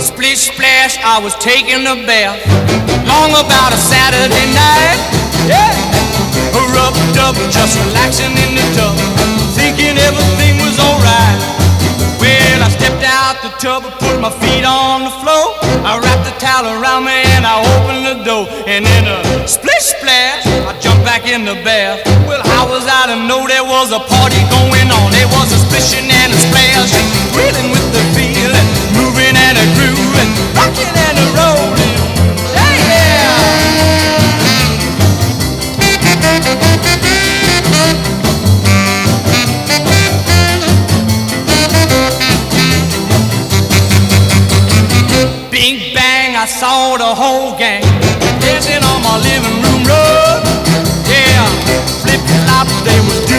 Splish splash, I was taking a bath. Long about a Saturday night. Yeah. Rubbed up, just relaxing in the tub, thinking everything was alright. Well, I stepped out the tub and put my feet on the floor. I wrapped the towel around me and I opened the door. And in a splish splash, I jumped back in the bath. Well, how was I to know there was a party going on? There was a splishing and a splash, reeling with the feeling, moving and a grooving, rocking and a rolling. Hey, yeah! Bing bang, I saw the whole gang dancing on my living room rug. Yeah, flip flop, they was doing